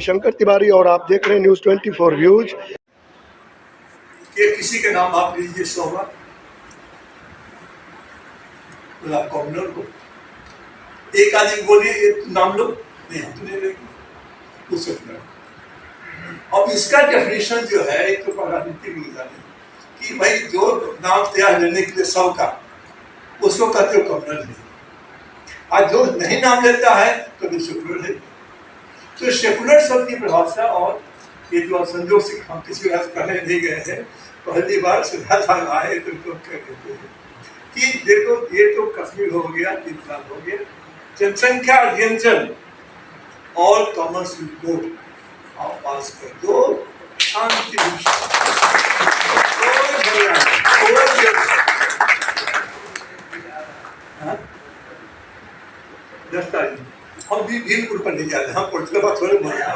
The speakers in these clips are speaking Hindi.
शंकर तिवारी और आप देख रहे हैं न्यूज़ 24 व्यूज। ये किसी के नाम आप लीजिए 100 बार, आप कॉमनर को एक आदमी बोलिए नाम लो, नहीं हम तो नहीं लेंगे उससे। अब इसका डेफिनेशन जो है एक तो राजनीतिक विधान है कि भाई जो नाम तैयार लेने के लिए 100 का उसको कहते हो कॉमनर है, और जो नहीं नाम लेता है तो सेकुलर है। तो सेकुलर शब्द की परिभाषा और ये जो संजोग से हम किसी बात कहने नहीं गए हैं, पहली बार सिद्धार्थ आए तो कह देते हैं कि देखो ये तो कश्मीर हो गया, इस्लाम हो गया, जनसंख्या अध्ययन और कॉमर्स को आप पास कर दो, शांति हम भी भीमपुर पर नहीं जा रहे, हम पुरतला बात थोड़े बोल रहे हैं,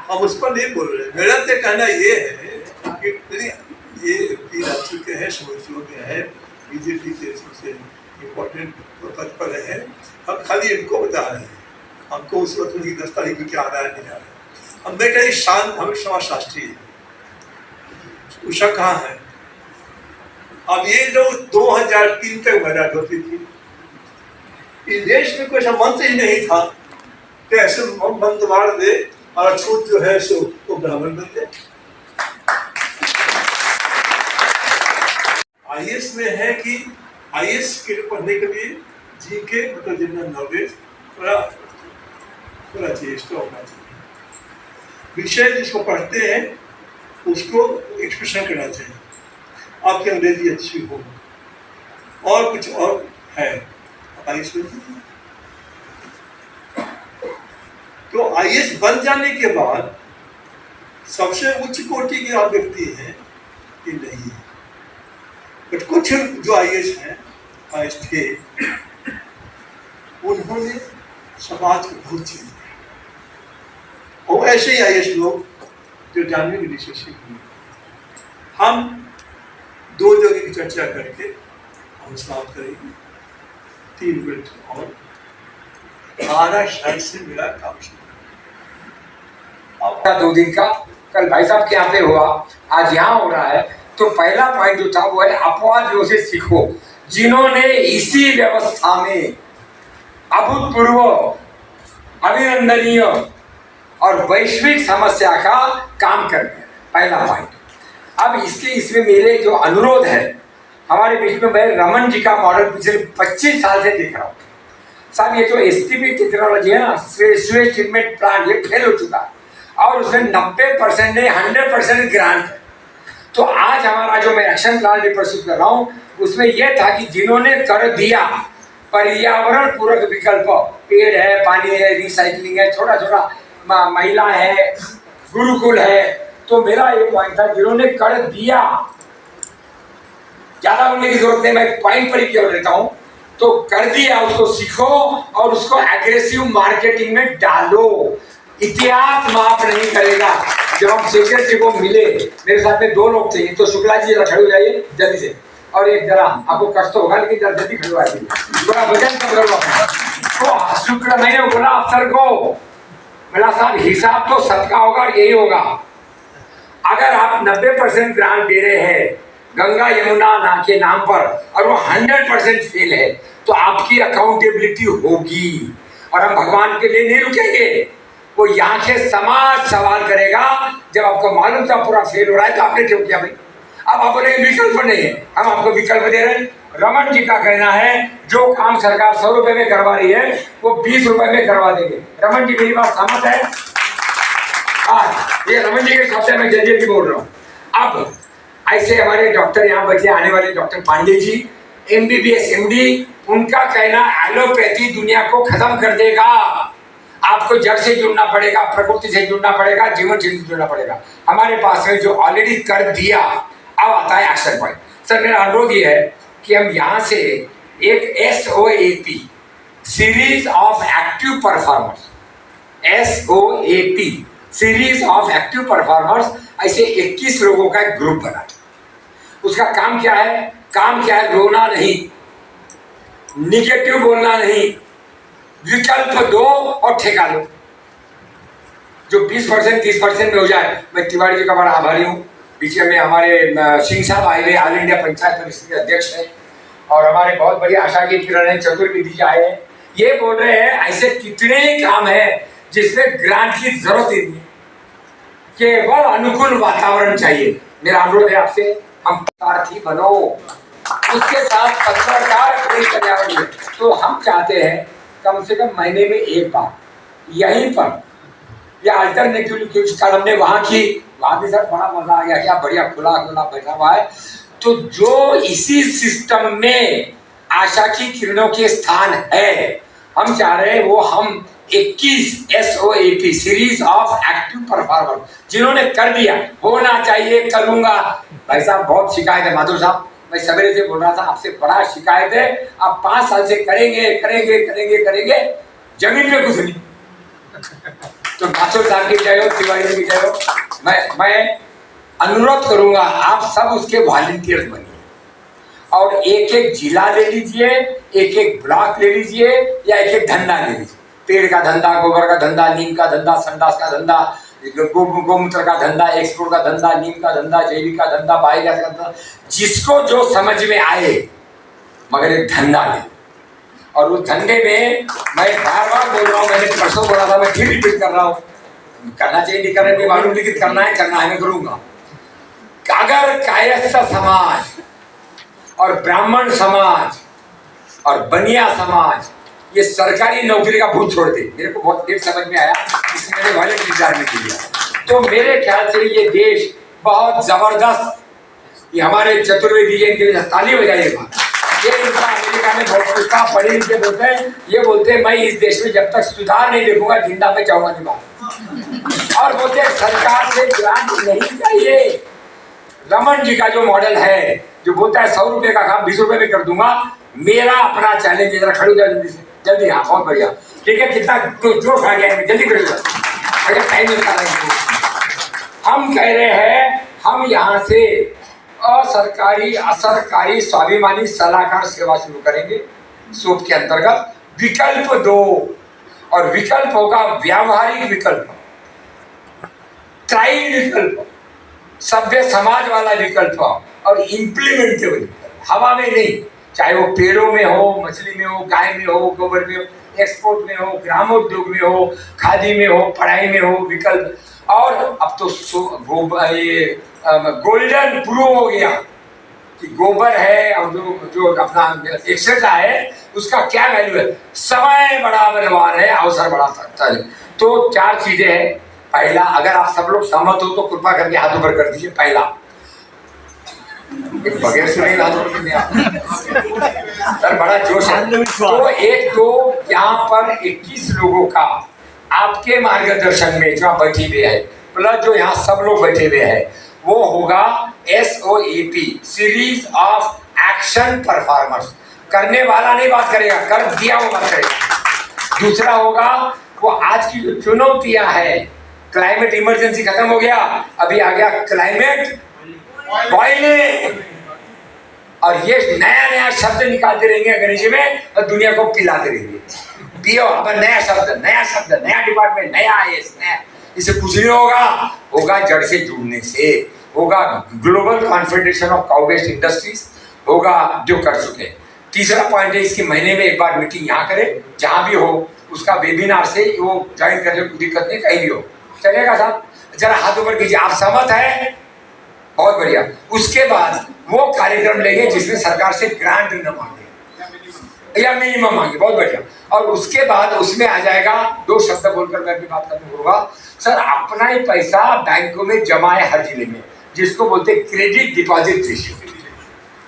हम उस पर नहीं बोल रहे। मेरा तो कहना ये है कि ये रह चुके हैं, समझ चुके हैं, बीजेपी के सबसे इम्पोर्टेंट पद पर है, हम खाली इनको बता रहे हैं, हमको उस वक्त उनकी 10 तारीख को क्या आ रहा है नहीं आ रहा है। हम देख रहे शांत, हमें समाजशास्त्री है, उषा कहाँ है? अब ये लोग 2003 तक बर्बाद होती थी, इस देश में कोई ऐसा मंत्र ही नहीं था कि ऐसे मंत्र मार दे और छूट जो है सो वो ब्राह्मण बन दे। आईएएस में है कि आईएएस के पढ़ने के लिए जीके मतलब जनरल नॉलेज थोड़ा चाहिए, इसको होना चाहिए। विषय जिसको पढ़ते हैं उसको एक्सप्रेशन करना चाहिए, आपकी अंग्रेजी अच्छी हो और कुछ और है आईएएस में। तो आईएएस बन जाने के बाद सबसे उच्च कोटि के आप व्यक्ति हैं कि नहीं है, बट कुछ जो आईएएस हैं आईएएस थे उन्होंने समाज को बहुत चीज दिया, और ऐसे ही आईएएस लोग जो जानने की डिसीजन हुई। हम 2 जगह की चर्चा करके हम समाप्त करेंगे, 3 मिनट और 12 से मेरा काम शुरू। 2 दिन का कल भाई साहब के यहाँ पे हुआ, आज यहाँ हो रहा है। तो पहला पॉइंट जो था वो है अपवादियों से सीखो, जिन्होंने इसी व्यवस्था में अभूतपूर्व, अभिनंदनीय और वैश्विक समस्या का काम कर दिया। पहला पॉइंट। अब इसमें मेरे जो अनुरोध है, हमारे बीच में मैं रमन जी का मॉडल पिछले 25 साल से देख रहा हूँ। साहब ये जो एसटीपी टेक्नोलॉजी है ना, स्वेज ट्रीटमेंट प्लांट, ये फेल हो चुका है और उसमें 90% नहीं 100% ग्रांट है। तो आज हमारा जो मैं एक्शन प्लान भी प्रस्तुत कर रहा हूँ उसमें यह था कि जिन्होंने कर दिया पर्यावरण पूरक विकल्प, पेड़ है, पानी है, रिसाइकलिंग है, छोटा छोटा महिला है, गुरुकुल है, तो मेरा ये पॉइंट था जिन्होंने कर दिया, ज्यादा बोलने की जरूरत नहीं, मैं पॉइंट पर ही केवल रहता हूँ। तो कर दिया उसको सीखो और उसको एग्रेसिव मार्केटिंग में डालो। इतिहास माफ नहीं करेगा। जब हम सेक्रेटरी को मिले, मेरे साथ में 2 लोग थे, तो शुक्ला जी जरा खड़े हो जाइए जल्दी से, और एक जरा आपको कष्ट होगा लेकिन जरा जल्दी खड़े हो जाइए, थोड़ा वजन कम करो। तो शुक्ला मैंने बोला अफसर को, बोला साहब हिसाब तो सबका होगा, यही होगा। अगर आप 90% ग्रांट दे रहे हैं गंगा यमुना के नाम पर और वो 100% फेल है, तो आपकी अकाउंटेबिलिटी होगी और हम भगवान के लिए नहीं रुकेंगे। वो यहाँ के समाज सवाल करेगा। जब आपको मालूम था पूरा फेल हो रहा है तो आपने क्यों किया भाई? अब आप बोले विकल्प नहीं है, हम आपको विकल्प दे रहे हैं। रमन जी का कहना है जो काम सरकार 100 रुपए में करवा रही है वो 20 रुपए में करवा देंगे। रमन जी मेरी बात सहमत है? हाँ, ये रमन जी के शब्द से मैं जल्दी बोल रहा हूँ। अब ऐसे हमारे डॉक्टर यहाँ बैठे, आने वाले doctor Pandey ji, MBBS MD, उनका कहना एलोपैथी दुनिया को खत्म कर देगा। आपको जड़ से जुड़ना पड़ेगा, प्रकृति से जुड़ना पड़ेगा, जीवन से जुड़ना पड़ेगा। हमारे पास में जो ऑलरेडी कर दिया, अब आता है एक्शन पॉइंट। सर मेरा अनुरोध ये है कि हम यहाँ से एक SOAP series of active performers, SOAP series of active performers, ऐसे 21 लोगों का एक ग्रुप बना। उसका काम क्या है? काम क्या है? रोना नहीं, निगेटिव बोलना नहीं, विकल्प दो और ठेका लो। जो 20% 30% में हो जाए। मैं तिवारी जी का बड़ा आभारी हूँ। पीछे में हमारे सिंह साहब आए हुए, ऑल इंडिया पंचायत परिषद के अध्यक्ष हैं, और हमारे बहुत बढ़िया आशा की किरण है, चतुर्वेदी जी आए हैं। ये बोल रहे हैं ऐसे कितने काम है जिसमें ग्रांट की जरूरत ही नहीं, केवल अनुकूल वातावरण चाहिए। मेरा अनुरोध है आपसे, हम सारथी बनो, उसके साथ पत्रकार पर्यावरण। तो हम चाहते हैं कम से कम महीने में एक बार यहीं पर या अल्टरनेटिव, कल हमने वहां भी सर बड़ा मजा आ गया, क्या बढ़िया खुला खुला बैठा हुआ है। तो जो इसी सिस्टम में आशा की किरणों के स्थान है, हम चाह रहे हैं वो हम 21 SOAP series of active performer जिन्होंने कर दिया, होना चाहिए, करूंगा। भाई साहब बहुत शिकायत है, माधुर साहब मैं सवेरे से बोल रहा था आपसे, बड़ा शिकायत है, आप 5 साल से करेंगे करेंगे करेंगे करेंगे, जमीन पे कुछ नहीं। तो माधुर साहब की जय हो, तिवारी जी की जय हो। मैं अनुरोध करूंगा आप सब उसके वॉलंटियर्स बनिए, और एक एक जिला ले लीजिए, एक एक ब्लॉक ले लीजिए, या एक एक धंधा ले लीजिए। पेड़ का धंधा, गोबर का धंधा, नीम का धंधा, संडास का धंधा, गोमूत्र का धंधा, एक्सपोर्ट का धंधा, नीम का धंधा, जैविक का धंधा, बायोगैस का धंधा, जिसको जो समझ में आए, मगर एक धंधा ले। और उस धंधे में मैं बार बार बोल रहा हूँ, मैंने परसों बोला था, मैं फिर रिपीट कर रहा हूँ, करना चाहिए नहीं करना मालूम, लेकिन करना है मैं करूंगा। अगर कायस्थ समाज और ब्राह्मण समाज और बनिया समाज ये सरकारी नौकरी का भूत छोड़ दे, मेरे को बहुत देर समझ में आया, इसलिए मैंने वॉलंटियर में किया। तो मेरे ख्याल से ये देश बहुत जबरदस्त, ये हमारे चतुर्वेदी जी इनके लिए ताली बजाइएगा। ये इनका अमेरिका में बहुत कुछ था, पढ़े लिखे बोलते हैं, ये बोलते हैं मैं इस देश में जब तक सुधार नहीं देखूंगा जिंदा में जाऊंगा नहीं बाहर। और बोलते हैं सरकार से ग्रांट नहीं चाहिए। रमन जी का जो मॉडल है, जो बोलता है 100 रुपए का काम 20 रुपए में कर दूंगा, मेरा अपना चैलेंज, जरा खड़ी हो जाए जल्दी से, जल्दी। हाँ बहुत बढ़िया, ठीक है, कितना जोश आ गया है, जल्दी खड़ी हो जाए, अगर टाइम मिलता है। हम कह रहे हैं हम यहाँ से असरकारी असरकारी स्वाभिमानी सलाहकार सेवा शुरू करेंगे सोप के अंतर्गत। विकल्प दो, और विकल्प होगा व्यावहारिक विकल्प, ट्राइड विकल्प, सभ्य समाज वाला विकल्प, और इम्प्लीमेंटेबल, हवा में नहीं, चाहे वो पेड़ों में हो, मछली में हो, गाय में हो, गोबर में हो, एक्सपोर्ट में हो, ग्रामोद्योग में हो, खादी में हो, पढ़ाई में हो, विकल्प। और अब तो ये गोल्डन प्रूव हो गया कि गोबर है और जो अपना एक्सेट्रा है उसका क्या वैल्यू है। समय बड़ा बलवान है, अवसर बड़ा सकता है। तो 4 चीजें हैं। पहला, अगर आप सब लोग सहमत हो तो कृपा करके हाथ ऊपर कर दीजिए। पहला, बगैर सुने सर बड़ा जोश है। तो एक तो यहाँ पर 21 लोगों का आपके मार्गदर्शन में जो बैठे हुए है, प्लस जो यहाँ सब लोग बैठे हुए हैं, वो होगा SOAP series of action performers. करने वाला नहीं बात करेगा, कर दिया वो बात करेगा। दूसरा होगा वो आज की जो चुनौतियां है, क्लाइमेट इमरजेंसी खत्म हो गया, अभी आ गया क्लाइमेट बॉइलिंग, और ये नया नया शब्द निकालते रहेंगे अंग्रेजी में और दुनिया को पिलाते रहेंगे। पियो, अब नया शब्द, नया डिपार्टमेंट, नया IAS, नया। इसे कुछ नहीं होगा, होगा जड़ से जुड़ने से, होगा global confederation of cow based industries, होगा जो कर चुके। तीसरा पॉइंट है, इसकी महीने में एक बार मीटिंग यहाँ करें, जहाँ भी हो उसका वेबिनार से वो ज्वाइन करने की दिक्कत नहीं, कहीं भी हो चलेगा साहब। जरा हाथ ऊपर कीजिए, आप सहमत है? बहुत बढ़िया। उसके बाद वो कार्यक्रम लेंगे जिसमें सरकार से ग्रांट न मांगे या मिनिमम मांगे, बहुत बढ़िया। और उसके बाद उसमें आ जाएगा, 2 शब्द बोलकर मैं भी बात करने होगा सर, अपना ही पैसा बैंकों में जमा है हर जिले में, जिसको बोलते हैं क्रेडिट डिपॉजिट रेशियो।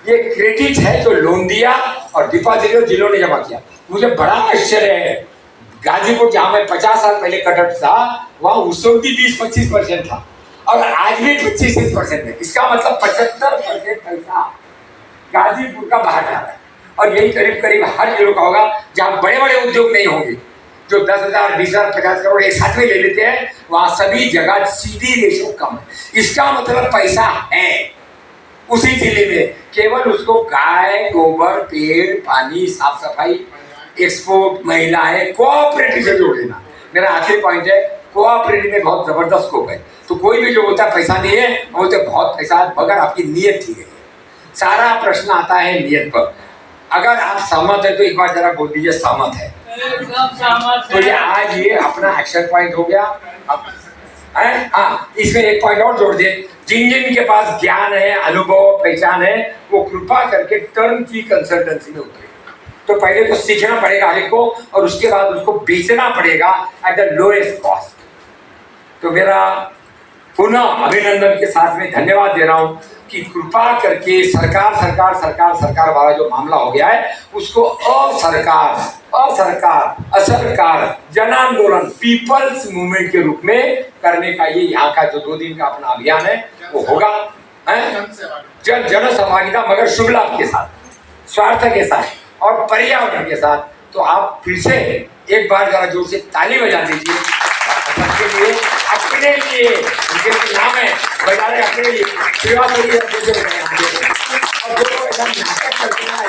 ये क्रेडिट है जो लोन दिया, और डिपॉजिट जो जिलों ने जमा किया। मुझे बड़ा आश्चर्य है, गाजीपुर जहां मैं 50 साल पहले कटक था, वहां उस वक्त भी 20-25% था, और आज भी 25% है। इसका मतलब 75% पैसा गाजीपुर का बाहर जा रहा है। और यही करीब करीब हर जिलों का होगा, जहाँ बड़े बड़े उद्योग नहीं होंगे, जो 10,000, 20,000, 50 करोड़ एक साथ में ले लेते हैं, वहां सभी जगह सीधी रेशो कम है। इसका मतलब पैसा है उसी जिले में, केवल उसको गाय, गोबर, पेड़, पानी, साफ सफाई, एक्सपोर्ट, महिलाएं, कोऑपरेटिव से जोड़ देना। मेरा आखिरी पॉइंट है, कोऑपरेटिव में बहुत जबरदस्त स्कोप है। तो कोई भी जो बोलता है पैसा नहीं है, वो बोलते बहुत पैसा है, मगर आपकी नीयत ठीक है। सारा प्रश्न आता है नीयत पर। अगर आप सहमत है तो एक बार जरा बोल दीजिए सहमत है। तो ये आज ये अपना एक्शन पॉइंट हो गया। हाँ, इसमें एक पॉइंट और जोड़ दे, जिन जिन के पास ज्ञान है, अनुभव, पहचान है, वो कृपा करके टर्म की कंसल्टेंसी में उतरे। तो पहले तो सीखना पड़ेगा हर एक को, और उसके बाद उसको बेचना पड़ेगा एट द लोएस्ट कॉस्ट। तो मेरा पुनः अभिनंदन के साथ में धन्यवाद दे रहा हूँ कि कृपा करके सरकार वाला जो मामला हो गया है उसको असरकार जन आंदोलन, पीपल्स मूवमेंट के रूप में करने का ये यहाँ का जो 2 दिन का अपना अभियान है वो होगा। जन सहभागिता, मगर शुभ लाभ के साथ, स्वार्थ के साथ और पर्यावरण के साथ। तो आप फिर से एक बार जरा जोर से ताली बजा दीजिए अपने लिए उनके नाम है, बजा रहे अपने लिए सेवा करिए। और जो ऐसा नाटक करते हैं,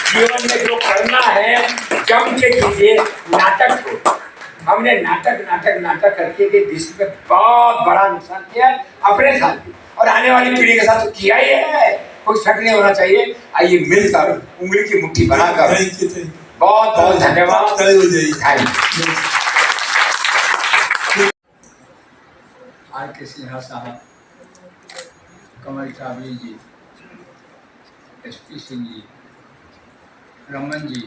जीवन में जो करना है जम के कीजिए, नाटक को। हमने नाटक करके के देश में बहुत बड़ा नुकसान किया अपने साथ भी, और आने वाली पीढ़ी के साथ तो किया ही है, कोई शक नहीं होना चाहिए। आइए मिलकर उंगली की मुट्ठी बनाकर बहुत बहुत धन्यवाद। आर.के. सिन्हा साहब, कमल चावली जी, एस.पी. सिंह जी, रमन जी,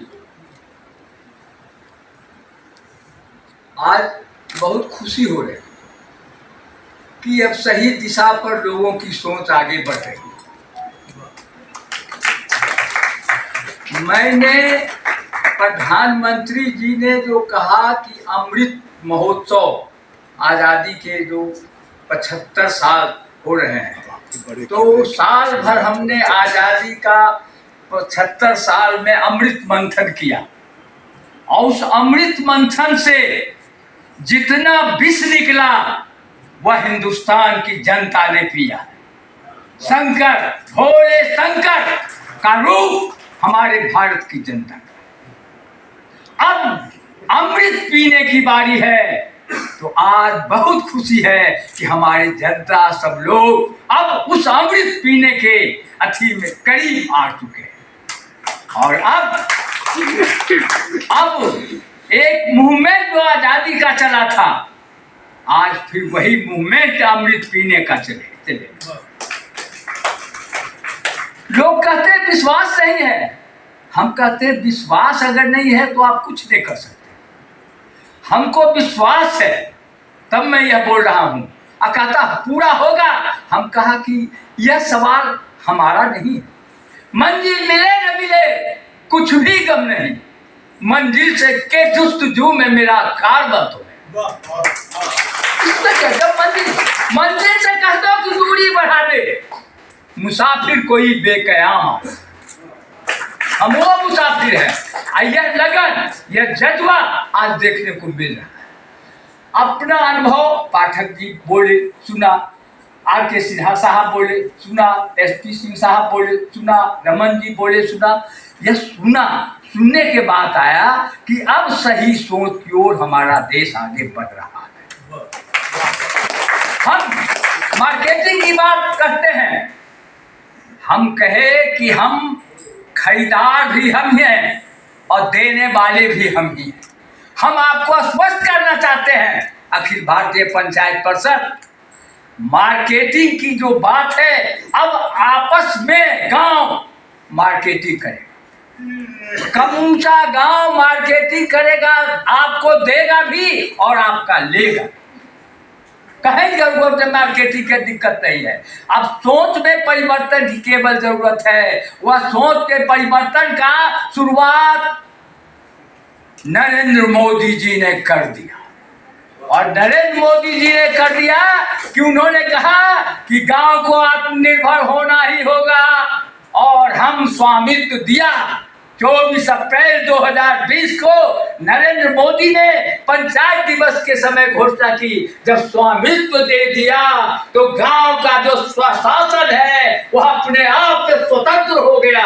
आज बहुत खुशी हो रही कि अब सही दिशा पर लोगों की सोच आगे बढ़ रही है। मैंने प्रधानमंत्री जी ने जो कहा कि अमृत महोत्सव, आज़ादी के जो 75 साल हो रहे हैं, तो साल भर हमने आज़ादी का 75 साल में अमृत मंथन किया, और उस अमृत मंथन से जितना विष निकला वह हिंदुस्तान की जनता ने पिया। शंकर, भोले शंकर का रूप हमारे भारत की जनता का। अब अमृत पीने की बारी है, तो आज बहुत खुशी है कि हमारी जनता सब लोग अब उस अमृत पीने के अथी में करीब आ चुके हैं। और अब एक मूवमेंट जो आजादी का चला था, आज फिर वही मूवमेंट अमृत पीने का चले। लोग कहते विश्वास नहीं है, हम कहते विश्वास अगर नहीं है तो आप कुछ नहीं कर सकते। हमको विश्वास है तब मैं यह बोल रहा हूँ। कहता पूरा होगा, हम कहा कि यह सवाल हमारा नहीं है। मंजिल मिले न मिले कुछ भी गम नहीं, मंजिल से के जुस्तजू में मेरा कारबत हो। मंजिल से कह दो कि दूरी बढ़ा दे, मुसाफिर कोई बेकयाम, हम वो मुसाफिर है। यह लगन, यह जज्बा आज देखने को मिल रहा है। अपना अनुभव पाठक जी बोले सुना, आर.के. सिन्हा साहब बोले सुना, एस.पी. सिंह साहब बोले सुना, रमन जी बोले सुना। यह सुनने के बाद आया कि अब सही सोच की ओर हमारा देश आगे बढ़ रहा है। हम मार्केटिंग की बात करते हैं, हम कहे कि हम खरीदार भी हम हैं और देने वाले भी हम ही हैं। हम आपको स्पष्ट करना चाहते हैं, अखिल भारतीय पंचायत परिषद मार्केटिंग की जो बात है, अब आपस में गांव मार्केटिंग करेगा। कमूचा गांव मार्केटिंग करेगा, आपको देगा भी और आपका लेगा। कहीं जरूरत है मार्केटिंग की दिक्कत नहीं है। अब सोच में परिवर्तन की केवल जरूरत है। वह सोच के परिवर्तन का शुरुआत नरेंद्र मोदी जी ने कर दिया, और नरेंद्र मोदी जी ने कर दिया कि उन्होंने कहा कि गांव को आत्मनिर्भर होना ही होगा, और हम स्वामित्व दिया। 24 अप्रैल 2020 को नरेंद्र मोदी ने पंचायत दिवस के समय घोषणा की। जब स्वामित्व दे दिया तो गांव का जो स्वशासन है वह अपने आप से स्वतंत्र हो गया।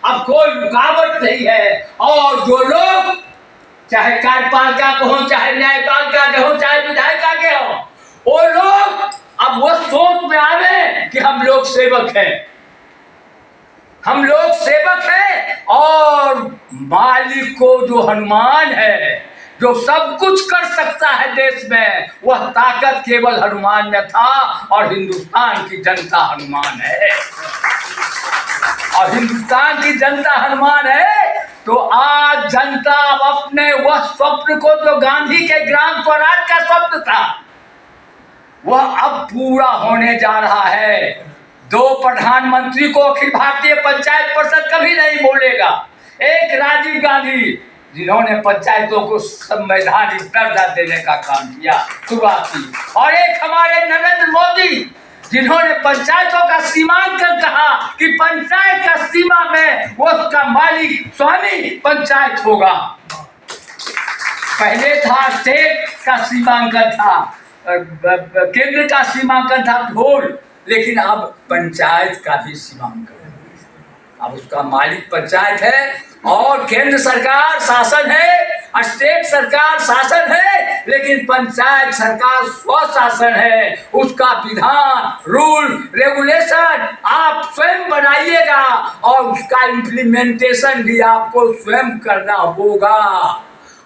अब कोई रुकावट नहीं है, और जो लोग चाहे कार्यपालिका के हो, चाहे न्यायपालिका के हो, चाहे विधायिका के हो, वो लोग अब वो सोच में आवे कि हम लोग सेवक हैं, हम लोग सेवक हैं, और मालिक को जो हनुमान है, जो सब कुछ कर सकता है देश में, वह ताकत केवल हनुमान में था, और हिंदुस्तान की जनता हनुमान है, और हिंदुस्तान की जनता हनुमान है। तो आज जनता अपने वह स्वप्न को, जो गांधी के ग्राम स्वराज का स्वप्न था, वह अब पूरा होने जा रहा है। 2 प्रधानमंत्री को अखिल भारतीय पंचायत परिषद कभी नहीं बोलेगा। एक राजीव गांधी, जिन्होंने पंचायतों को संवैधानिक दर्जा देने का काम किया, शुरुआत की, और एक हमारे नरेंद्र मोदी, जिन्होंने पंचायतों का सीमांकन कहा कि पंचायत का सीमा में वो उसका मालिक स्वामी पंचायत होगा। पहले था स्टेट का सीमांकन था, केंद्र का सीमांकन था ढोल, लेकिन अब पंचायत का भी सीमांकन है। अब उसका मालिक पंचायत है, और केंद्र सरकार शासन है, स्टेट सरकार शासन है, लेकिन पंचायत सरकार स्वशासन है। उसका विधान, रूल, रेगुलेशन आप स्वयं बनाइएगा, और उसका इम्प्लीमेंटेशन भी आपको स्वयं करना होगा,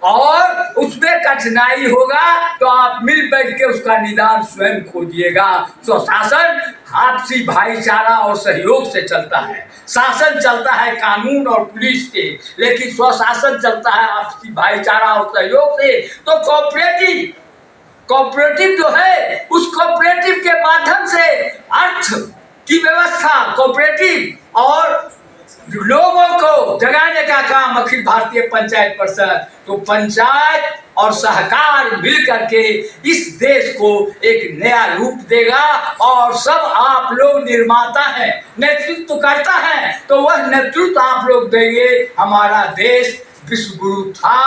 और उसमें कठिनाई होगा तो आप मिल बैठ के उसका निदान स्वयं खोजिएगा। स्वशासन आपसी भाईचारा और सहयोग से चलता है। शासन चलता है कानून और पुलिस के, लेकिन स्वशासन चलता है आपसी भाईचारा और सहयोग से। तो कोऑपरेटिव जो है, उस कोऑपरेटिव के माध्यम से अर्थ की व्यवस्था, कोऑपरेटिव और लोगों को जगाने का काम अखिल भारतीय पंचायत परिषद, तो पंचायत और सहकार मिल करके इस देश को एक नया रूप देगा। और सब आप लोग निर्माता हैं, नेतृत्व करता है, तो वह नेतृत्व आप लोग देंगे। हमारा देश विश्व गुरु था,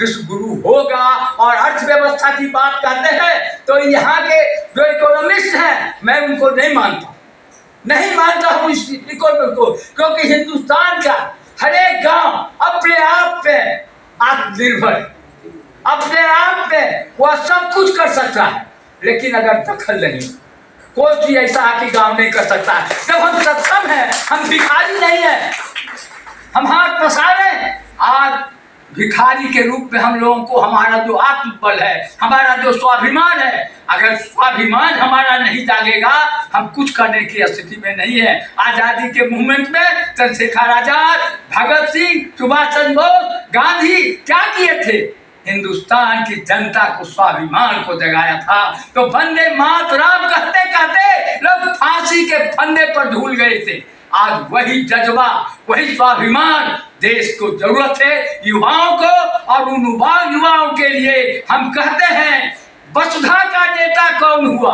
विश्व गुरु होगा। और अर्थव्यवस्था की बात करते हैं तो यहाँ के जो इकोनॉमिस्ट हैं, मैं उनको नहीं मानता हूँ इस इकोनॉमी को, क्योंकि हिंदुस्तान का हर एक गांव अपने आप पे आत्मनिर्भर है, अपने आप पे वह सब कुछ कर सकता है, लेकिन अगर दखल नहीं, कोई चीज ऐसा आके गांव नहीं कर सकता। जब हम सक्षम हैं, हम भिखारी नहीं है, हम हाथ पसारे। आज भिखारी के रूप में हम लोगों को हमारा जो आत्मबल है, हमारा जो स्वाभिमान है, अगर स्वाभिमान हमारा नहीं जागेगा, हम कुछ करने की स्थिति में नहीं है। आजादी के मूवमेंट में चंद्रशेखर आजाद, भगत सिंह, सुभाष चंद्र बोस, गांधी क्या किए थे? हिंदुस्तान की जनता को, स्वाभिमान को जगाया था। तो वंदे मातरम कहते कहते लोग फांसी के फंदे पर झूल गए थे। आज वही जज्बा, वही स्वाभिमान देश को जरूरत है, युवाओं को। और उन युवाओं के लिए हम कहते हैं, वसुधा का नेता कौन हुआ,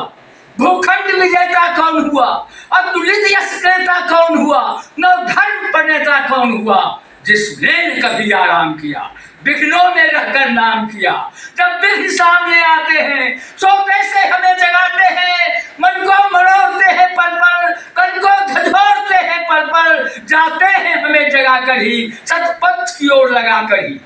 भूखंड विजेता कौन हुआ, अतुलित यश नेता कौन हुआ, नवधर्म प्रणेता कौन हुआ, जिसने कभी आराम किया, विघ्नों में रहकर नाम किया। जब विघ्न सामने आते हैं, सोते से हमें जगाते हैं, मन को मरोड़ते हैं पल पल, कल को झंझोड़ते हैं पल पल, जाते हैं हमें जगा कर ही, सतपथ की ओर लगा कर ही।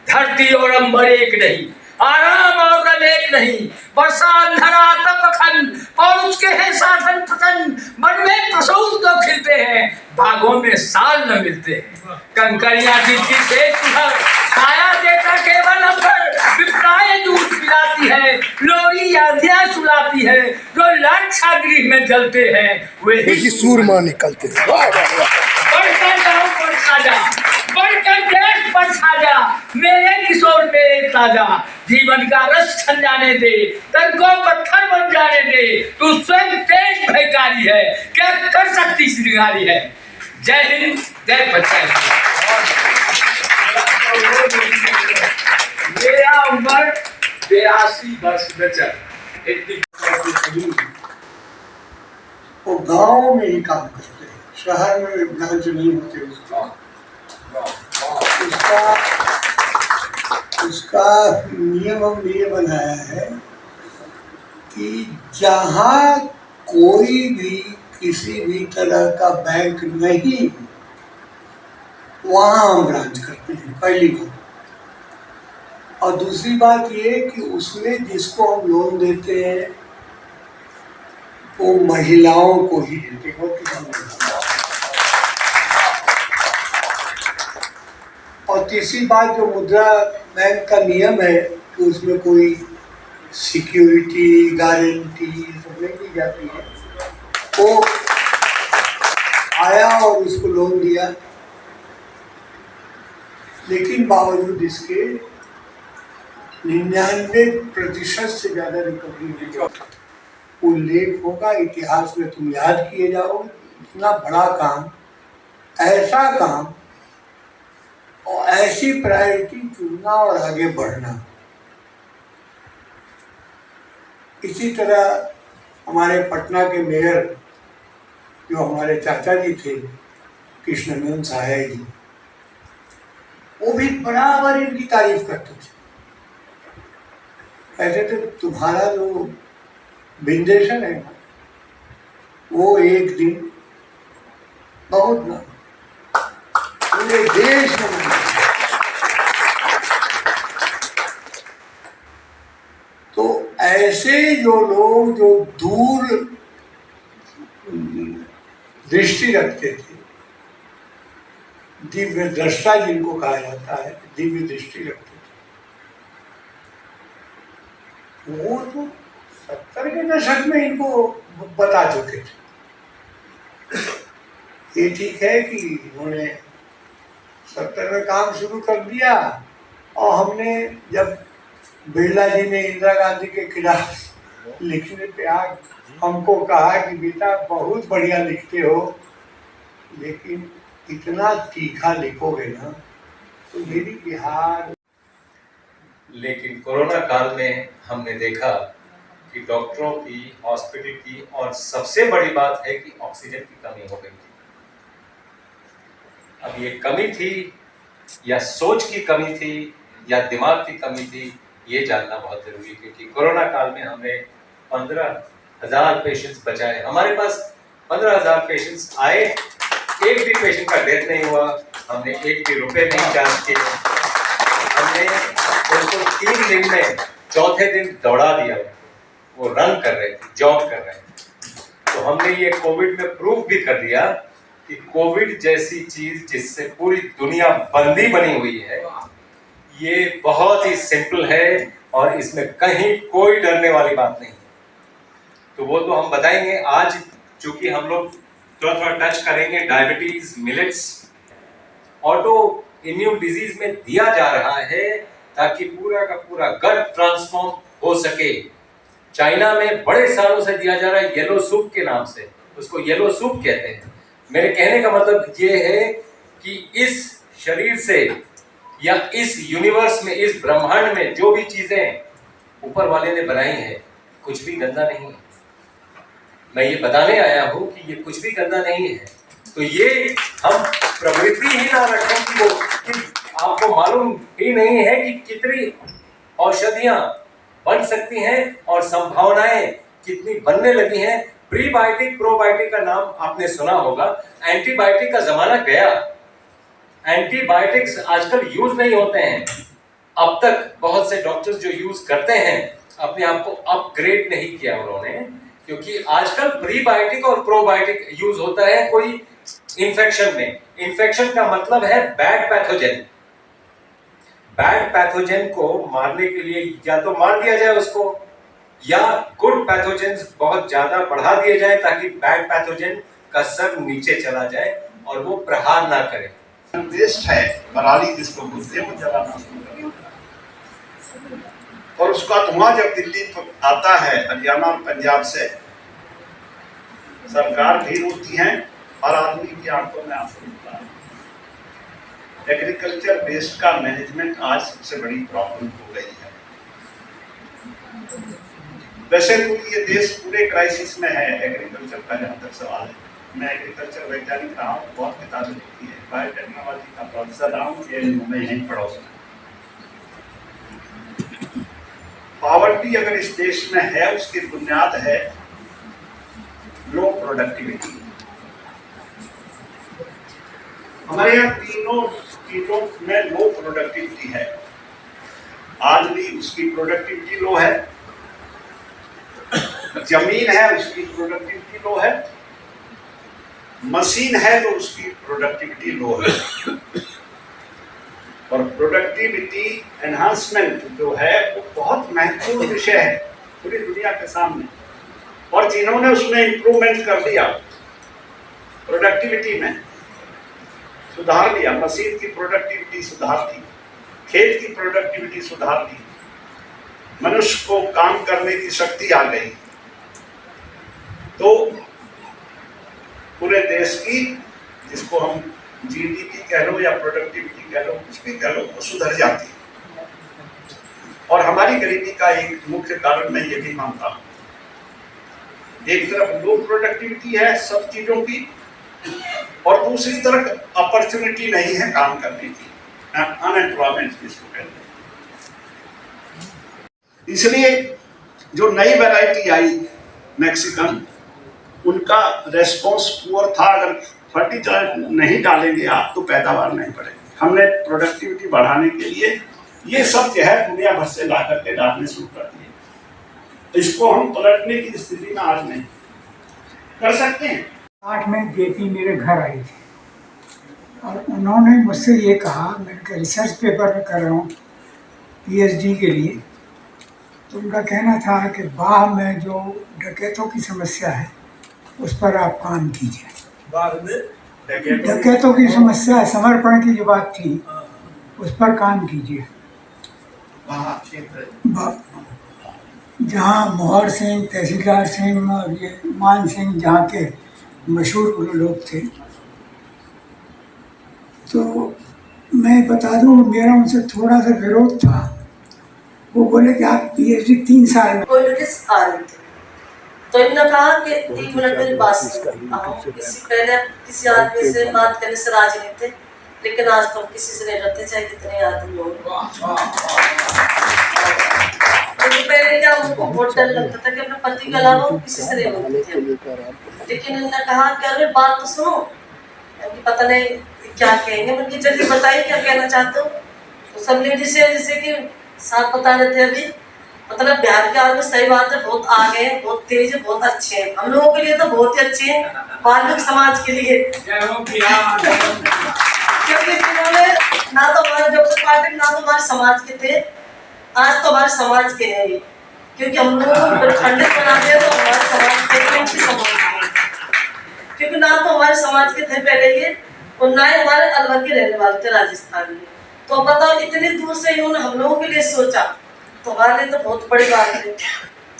धरती और अंबर एक नहीं, आराम और एक नहीं, वर्षा अंधरा तपखंड, और उसके हैं साधन पतन, मन में प्रसूल तो खिलते हैं, बागों में साल न मिलते हैं। कंकड़ियां गिरती से छाया देता केवल अंबर, विपदाएं दूध पिलाती है, लोरी आंधियां सुलाती है, जो लाक्षागृह में जलते हैं वही सूरमा निकलते हैं। बढ़कर जाओ पर साजा, बढ़कर देश पर साजा, मेरे किशोर मेरे ताजा, जीवन का रस छन जाने दे, तन को पत्थर बन जाने दे, तू स्वयं तेज भयकारी है, क्या कर सकती श्रृंगारी है। जय हिंद, जय पंचायत। मेरा उम्र 82 वर्ष में चल, वो गांव में ही काम करते हैं, शहर में ब्रांच नहीं होते उसका नियम ये बनाया है कि जहाँ कोई भी किसी भी तरह का बैंक नहीं, वहाँ हम ब्रांच करते हैं। पहली बात, और दूसरी बात ये कि उसमें जिसको हम लोन देते हैं वो महिलाओं को ही देते हैं, किसान नहीं। और तीसरी बात, जो मुद्रा बैंक का नियम है कि उसमें कोई सिक्योरिटी गारंटी सब नहीं दी जाती है, वो आया और उसको लोन दिया, लेकिन बावजूद इसके 99% से ज़्यादा रिकवरी नहीं। उल्लेख होगा इतिहास में, तुम याद किए जाओ, इतना बड़ा काम, ऐसा काम और ऐसी प्रायोरिटी चुनना और आगे बढ़ना। इसी तरह हमारे पटना के मेयर जो हमारे चाचा जी थे, कृष्णनंदन सहाय जी, वो भी बराबर इनकी तारीफ करते थे। कहते थे तुम्हारा जो विंडेशन है ना, वो एक दिन बहुत ना पूरे देश में। तो ऐसे जो लोग जो दूर दृष्टि रखते थे, दिव्य दृष्टा जिनको कहा जाता है, दिव्य दृष्टि रखते थे, वो तो 70 के दशक में इनको बता चुके थे। ये ठीक है कि उन्होंने 70 में काम शुरू कर दिया, और हमने जब बिरला जी ने इंदिरा गांधी के खिलाफ लिखने पे आज हमको कहा कि बेटा बहुत बढ़िया लिखते हो, लेकिन इतना तीखा लिखोगे ना तो मेरी बिहार। लेकिन कोरोना काल में हमने देखा कि डॉक्टरों की, हॉस्पिटल की, और सबसे बड़ी बात है कि ऑक्सीजन की कमी हो गई थी। अब ये कमी थी या सोच की कमी थी या दिमाग की कमी थी, ये जानना बहुत जरूरी है, क्योंकि कोरोना काल में हमने 15,000 पेशेंट्स बचाए। हमारे पास 15,000 पेशेंट्स आए, एक भी पेशेंट का डेथ नहीं हुआ, हमने एक भी रुपए नहीं चार्ज किए। हमने उनको 3 दिन में चौथे दिन दौड़ा दिया, वो रन कर रहे थे, जॉग कर रहे थे। तो हमने ये कोविड में प्रूव भी कर दिया कि कोविड जैसी चीज जिससे पूरी दुनिया बंदी बनी हुई है, ये बहुत ही सिंपल है और इसमें कहीं कोई डरने वाली बात नहीं। तो वो तो हम बताएंगे आज, चूंकि हम लोग थोड़ा टच करेंगे diabetes, millets, auto immune disease में दिया जा रहा है ताकि पूरा का पूरा गट ट्रांसफॉर्म हो सके। चाइना में बड़े सालों से दिया जा रहा है येलो सूप के नाम से, उसको येलो सूप कहते हैं। मेरे कहने का मतलब ये है कि इस शरीर से या इस यूनिवर्स में, इस ब्रह्मांड में जो भी चीजें ऊपर वाले ने बनाई है, कुछ भी गंदा नहीं है। मैं ये बताने आया हूं कि ये कुछ भी गंदा नहीं है। तो ये हम प्रवृत्ति ही ना रखें कि आपको मालूम ही नहीं है कि कितनी औषधियां बन सकती हैं और संभावनाएं कितनी बनने लगी हैं। प्रीबायोटिक, प्रोबायोटिक का नाम आपने सुना होगा। एंटीबायोटिक का जमाना गया, एंटीबायोटिक्स आजकल यूज नहीं होते हैं। अब तक बहुत से डॉक्टर्स जो यूज करते हैं, अपने आप को अपग्रेड नहीं किया उन्होंने, क्योंकि आजकल प्रीबायोटिक और प्रोबायोटिक यूज होता है कोई इन्फेक्शन में। इन्फेक्शन का मतलब है बैड पैथोजन। बैड पैथोजन को मारने के लिए या तो मार दिया जाए उसको, या गुड पैथोजेंस बहुत ज्यादा बढ़ा दिए जाए ताकि बैड पैथोजन का स्तर नीचे चला जाए और वो प्रहार ना करे। वेस्ट है, पराली जिसको बोलते हैं, वो जलाना शुरू कर दिया। और उसका धुआं जब दिल्ली आता है, हरियाणा और पंजाब से, सरकार भी रोती है और आदमी की आंखों में आंसू होता है। एग्रीकल्चर वेस्ट का मैनेजमेंट आज सबसे बड़ी प्रॉब्लम हो गई है। वैसे तो ये देश पूरे क्राइसिस में है एग्रीकल्चर का, जहाँ तक सवाल है। मैं एग्रीकल्चर वैज्ञानिक रहा हूँ, बहुत किताबें लिखी है, बायोटेक्नोलॉजी का प्रोफेसर रहा हूँ, मैं यहीं पढ़ोस में। पॉवर्टी अगर इस देश में है, उसकी बुनियाद है लो प्रोडक्टिविटी। हमारे यहाँ तीनों चीजों में लो प्रोडक्टिविटी है। आज भी उसकी प्रोडक्टिविटी लो है, जमीन है उसकी प्रोडक्टिविटी लो है, मशीन है तो उसकी प्रोडक्टिविटी लो है। और प्रोडक्टिविटी एनहांसमेंट जो है वो बहुत महत्वपूर्ण विषय है पूरी दुनिया के सामने, और जिन्होंने उसमें इम्प्रूवमेंट कर दिया, प्रोडक्टिविटी में सुधार लिया, मशीन की प्रोडक्टिविटी सुधार दी, खेत की प्रोडक्टिविटी सुधार दी, मनुष्य को काम करने की शक्ति आ गई, तो पूरे देश की, जिसको हम जीडीपी कह लो या प्रोडक्टिविटी कह लो, कुछ भी कह लो, वो सुधर जाती है। और हमारी गरीबी का एक मुख्य कारण मैं ये भी मानता हूँ, एक तरफ लो प्रोडक्टिविटी है सब चीजों की, और दूसरी तरफ अपॉर्चुनिटी नहीं है काम करने की, अनएम्प्लॉयमेंट जिसको कहते हैं। इसलिए जो नई वैरायटी आई मैक्सिकन, उनका रेस्पॉन्स पुअर था। अगर फर्टिलाइजर नहीं डालेंगे आप तो पैदावार नहीं बढ़ेगी। हमने प्रोडक्टिविटी बढ़ाने के लिए ये सब जो है दुनिया भर से ला करके डालने शुरू कर दिए। इसको हम पलटने की स्थिति में आज नहीं कर सकते हैं। 8 में जेपी मेरे घर आई थी और उन्होंने मुझसे ये कहा, मैं रिसर्च पेपर में कर रहा हूँ पीएचडी के लिए, तो उनका कहना था कि बाह में जो डकैतों की समस्या है उस पर आप काम कीजिए। डकैतों की समस्या, समर्पण की जो बात थी उस पर काम कीजिए। जहाँ मोहर सिंह, तहसीलदार सिंह और ये मान सिंह जहाँ के मशहूर लोग थे, तो मैं बता दूँ मेरा उनसे थोड़ा सा विरोध था। वो बोले कि आप पीएचडी 3 साल में। पॉलिटिक्स आ रही थी तो इन्होंने कहा कि 1 मिनट मेरी बात सुनो। पहले किसी आदमी से बात करने से राजी नहीं थे, लेकिन आज तो किसी से नहीं डरते, चाहे कितने आदमी हो। पहले क्या उनको बहुत डर लगता था कि अपने पति के अलावा किसी से नहीं बोलते थे, लेकिन इन्होंने कहा कि अरे बात तो सुनो, पता नहीं क्या कहेंगे, उनकी जल्दी बताइए क्या कहना चाहते हो। तो सब लेडीज है जैसे कि साथ बता रहे थे अभी, मतलब बिहार के आदमी सही बात है बहुत आगे हैं, बहुत तेज है, बहुत अच्छे हैं। हम लोगों के लिए तो बहुत ही अच्छे हैं, वाल्मीकि समाज के लिए, क्योंकि इन्होंने ना तो हमारे डॉक्टर पाटिल ना तो हमारे समाज के थे, आज तो हमारे समाज के हैं, क्योंकि हम लोगों को पंडित बना दिया तो हमारे समाज के उनकी समाज के, क्योंकि ना तो हमारे समाज के थे पहले ये, और ना ही हमारे अलवर के रहने वाले थे राजस्थान में। तो बताओ इतनी दूर से इन्होंने हम लोगों के लिए सोचा, तो हमारे लिए तो बहुत बड़ी बात है।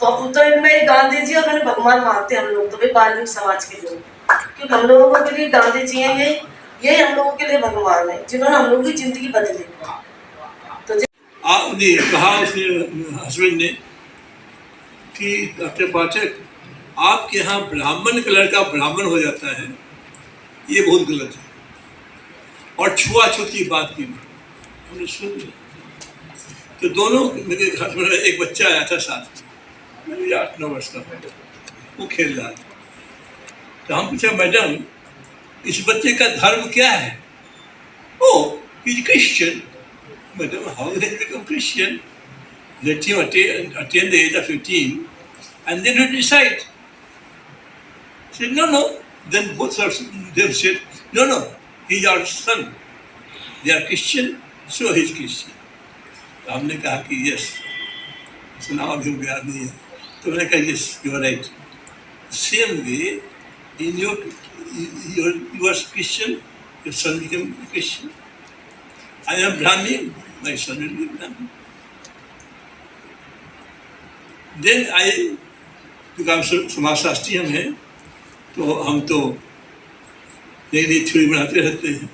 तो हम तो इनमें गांधी जी और मैंने भगवान मानते हैं हम लोग, तो भाई वाल्मीकि समाज के लोग, क्योंकि हम लोगों के लिए गांधी जी हैं, यही हम लोगों के लिए भगवान है जिन्होंने हम लोगों की जिंदगी बदली। तो आपने कहा उसने हस्बैंड ने कि डॉक्टर पाठक आपके यहाँ ब्राह्मण का लड़का ब्राह्मण हो जाता है, ये बहुत गलत है, और छुआछूत की बात की हमने सुन लिया। तो दोनों मेरे घर में एक बच्चा आया था साथ, मेरे 8-9 वर्ष का, वो खेल रहा था। तो हम पूछा मैडम इस बच्चे का धर्म क्या है? Oh he is Christian. Madam how did he become Christian? Let him attain the age of 18 and then you decide. Said no, then both of them said no, he is our son, they are Christian, so he is Christian. तो हमने कहा कि यस, सुनाव अभी हो गया नहीं है, तो मैंने कहा yes you are right. Same way in your you are Christian, your son become Christian. I am Brahmin, my son will be Brahmin. Then I, क्योंकि हम समाजशास्त्री हम हैं, तो हम तो नई थ्योरी बनाते रहते हैं।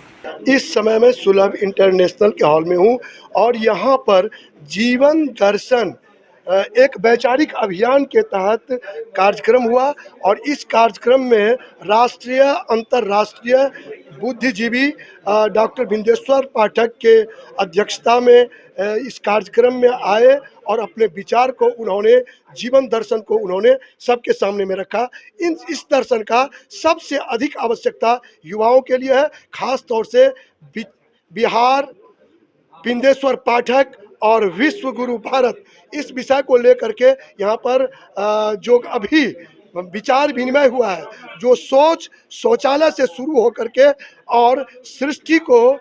इस समय मैं सुलभ इंटरनेशनल के हॉल में हूं और यहां पर जीवन दर्शन एक वैचारिक अभियान के तहत कार्यक्रम हुआ, और इस कार्यक्रम में राष्ट्रीय अंतर्राष्ट्रीय बुद्धिजीवी डॉक्टर बिंदेश्वर पाठक के अध्यक्षता में इस कार्यक्रम में आए और अपने विचार को उन्होंने, जीवन दर्शन को उन्होंने सबके सामने में रखा। इस दर्शन का सबसे अधिक आवश्यकता युवाओं के लिए है, खास तौर से बिहार बिंदेश्वर पाठक और विश्व गुरु भारत, इस विषय को लेकर के यहाँ पर जो अभी विचार विनिमय हुआ है, जो सोच शौचालय से शुरू होकर के और सृष्टि को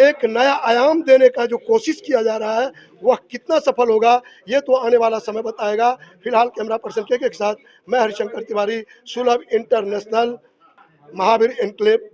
एक नया आयाम देने का जो कोशिश किया जा रहा है, वह कितना सफल होगा ये तो आने वाला समय बताएगा। फिलहाल कैमरा पर्सन के साथ मैं हरिशंकर तिवारी, सुलभ इंटरनेशनल, महावीर एन्क्लेव।